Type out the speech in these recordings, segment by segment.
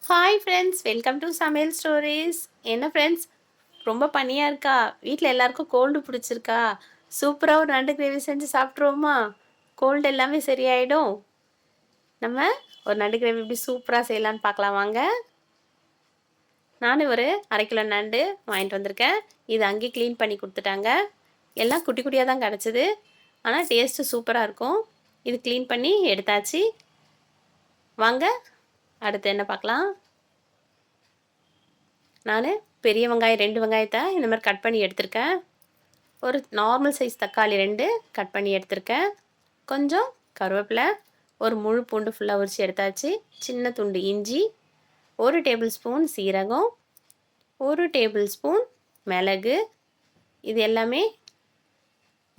Hi friends, welcome to சமையல் stories. என்ன friends, ரொம்ப பனியாக இருக்கா? வீட்டில் எல்லாருக்கும் கோல்டு பிடிச்சிருக்கா? சூப்பராக ஒரு நண்டு கிரேவி செஞ்சு சாப்பிட்ருவோமா? கோல்டு எல்லாமே சரியாயிடும். நம்ம ஒரு நண்டு கிரேவி எப்படி சூப்பராக செய்யலான்னு பார்க்கலாம் வாங்க. நானும் ஒரு 1/2 கிலோ நண்டு வாங்கிட்டு வந்திருக்கேன். இது அங்கேயே க்ளீன் பண்ணி கொடுத்துட்டாங்க. எல்லாம் குட்டி குட்டியாக தான் கிடச்சிது, ஆனால் டேஸ்ட்டு சூப்பராக இருக்கும். இது க்ளீன் பண்ணி எடுத்தாச்சு. வாங்க அடுத்து என்ன பார்க்கலாம். நான் பெரிய வெங்காயம் 2 வெங்காயத்தை இந்த மாதிரி கட் பண்ணி எடுத்திருக்கேன். ஒரு நார்மல் சைஸ் தக்காளி 2 கட் பண்ணி எடுத்திருக்கேன். கொஞ்சம் கருவேப்பிலை, ஒரு முழு பூண்டு ஃபுல்லாக உரித்து எடுத்தாச்சு. சின்ன துண்டு இஞ்சி, 1 டேபிள் ஸ்பூன் சீரகம், 1 டேபிள் ஸ்பூன் மிளகு, இது எல்லாமே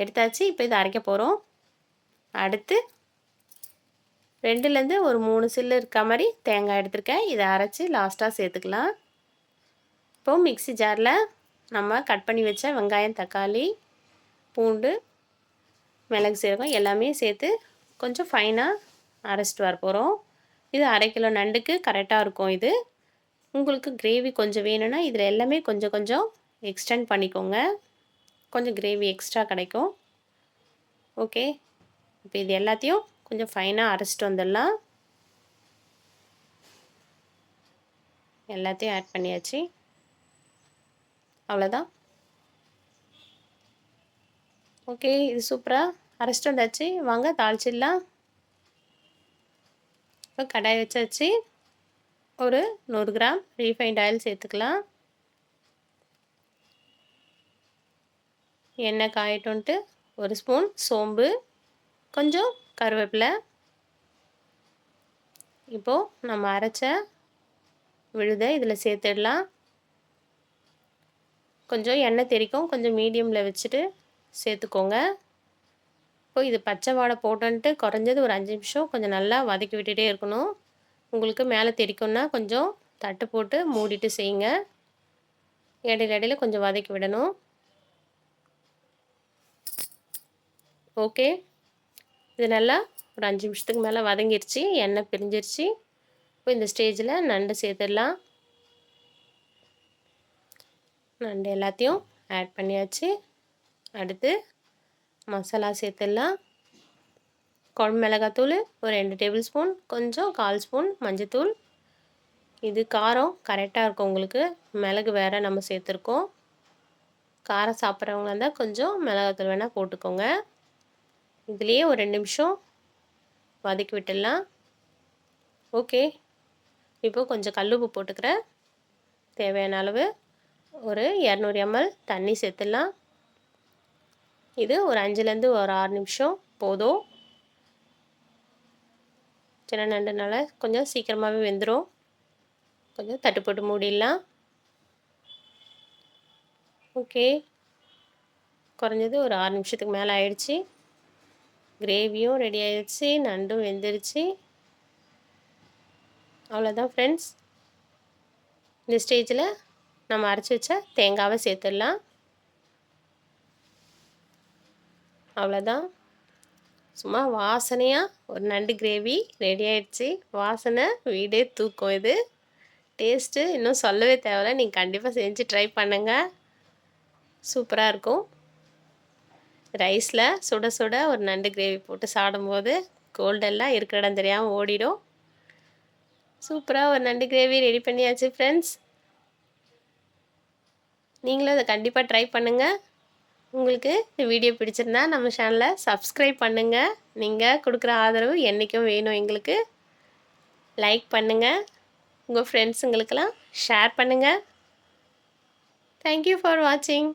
எடுத்தாச்சு. இப்போ இதை அரைக்க போகிறோம். அடுத்து 2லேருந்து ஒரு 3 சில்லு இருக்க மாதிரி தேங்காய் எடுத்திருக்கேன். இதை அரைச்சி லாஸ்ட்டாக சேர்த்துக்கலாம். இப்போது மிக்ஸி ஜாரில் நம்ம கட் பண்ணி வச்ச வெங்காயம், தக்காளி, பூண்டு, மிளகு, சீரகம் எல்லாமே சேர்த்து கொஞ்சம் ஃபைனாக அரைச்சிட்டு வர போகிறோம். இது 1/2 கிலோ நண்டுக்கு கரெக்டாக இருக்கும். இது உங்களுக்கு கிரேவி கொஞ்சம் வேணும்னா இதில் எல்லாமே கொஞ்சம் கொஞ்சம் எக்ஸ்டெண்ட் பண்ணிக்கோங்க. கொஞ்சம் கிரேவி எக்ஸ்ட்ரா கிடைக்கும். ஓகே, இப்போ இது எல்லாத்தையும் கொஞ்சம் ஃபைனாக அரைச்சிட்டு வந்துடலாம். எல்லாத்தையும் ஆட் பண்ணியாச்சு. அவ்வளோதான். ஓகே, இது சூப்பராக அரைச்சிட்டு வந்தாச்சு. வாங்க தாளிச்சிடலாம். இப்போ கடாய் வச்சாச்சு. ஒரு 100 கிராம் ரீஃபைண்ட் ஆயில் சேர்த்துக்கலாம். எண்ணெய் காயட்டுன்ட்டு 1 ஸ்பூன் சோம்பு, கொஞ்சம் கருவேப்பிலை. இப்போது நம்ம அரைச்ச விழுதை இதில் சேர்த்துடலாம். கொஞ்சம் எண்ணெய் தெறிக்கும், கொஞ்சம் மீடியமில் வச்சுட்டு சேர்த்துக்கோங்க. இப்போ இது பச்சை வாடை போட்டுன்ட்டு குறைஞ்சது ஒரு 5 நிமிஷம் கொஞ்சம் நல்லா வதக்கி விட்டுட்டே இருக்கணும். உங்களுக்கு மேலே தெறிக்கும்னா கொஞ்சம் தட்டு போட்டு மூடிட்டு செய்யுங்க. இடையில கொஞ்சம் வதக்கி விடணும். ஓகே, இது நல்லா ஒரு 5 நிமிஷத்துக்கு மேலே வதங்கிருச்சு, எண்ணெய் பிரிஞ்சிருச்சு. இப்போ இந்த ஸ்டேஜில் நண்டு சேர்த்துடலாம். நண்டு எல்லாத்தையும் ஆட் பண்ணியாச்சு. அடுத்து மசாலா சேர்த்துடலாம். குழம்பு மிளகாத்தூள் ஒரு 2 டேபிள் ஸ்பூன், கொஞ்சம் 1/4 ஸ்பூன் மஞ்சத்தூள். இது காரம் கரெக்டாக இருக்கும் உங்களுக்கு. மிளகு வேறு நம்ம சேர்த்துருக்கோம். காரம் சாப்பிட்றவங்களா இருந்தால் கொஞ்சம் மிளகாத்தூள் வேணால் போட்டுக்கோங்க. இதுலேயே ஒரு 2 நிமிஷம் வதக்கி விட்டுடலாம். ஓகே, இப்போது கொஞ்சம் கல்லுப்பு போட்டுக்கிறேன். தேவையான அளவு ஒரு 200 ml தண்ணி சேர்த்துடலாம். இது ஒரு 5லேருந்து ஒரு 6 நிமிஷம் போதும். சின்ன நண்டுனால கொஞ்சம் சீக்கிரமாகவே வெந்துடும். கொஞ்சம் தட்டு போட்டு மூடிடலாம். ஓகே, குறைஞ்சது ஒரு 6 நிமிஷத்துக்கு மேலே ஆயிடுச்சு. கிரேவியும் ரெடி ஆயிடுச்சு, நண்டும் வெந்துருச்சு. அவ்வளோதான் ஃப்ரெண்ட்ஸ். இந்த ஸ்டேஜில் நம்ம அரைச்சி வச்ச தேங்காவை சேர்த்துடலாம். அவ்வளோதான். சும்மா வாசனையாக ஒரு நண்டு கிரேவி ரெடி ஆயிடுச்சு. வாசனை வீடே தூக்கும். இது டேஸ்ட்டு இன்னும் சொல்லவே தேவையில்ல. நீங்கள் கண்டிப்பாக செஞ்சு ட்ரை பண்ணுங்கள். சூப்பராக இருக்கும். ரைஸில் சுட சுட ஒரு நண்டு கிரேவி போட்டு சாப்பிடும்போது கோல்டெல்லாம் இருக்கிற இடம் தெரியாமல் ஓடிடும். சூப்பராக ஒரு நண்டு கிரேவி ரெடி பண்ணியாச்சு ஃப்ரெண்ட்ஸ். நீங்களும் அதை கண்டிப்பாக ட்ரை பண்ணுங்கள். உங்களுக்கு இந்த வீடியோ பிடிச்சிருந்தா நம்ம சேனலை சப்ஸ்கிரைப் பண்ணுங்கள். நீங்கள் கொடுக்குற ஆதரவு என்றைக்கும் வேணும் எங்களுக்கு. லைக் பண்ணுங்கள். உங்கள் ஃப்ரெண்ட்ஸுங்களுக்கெல்லாம் ஷேர் பண்ணுங்கள். தேங்க்யூ ஃபார் வாட்சிங்.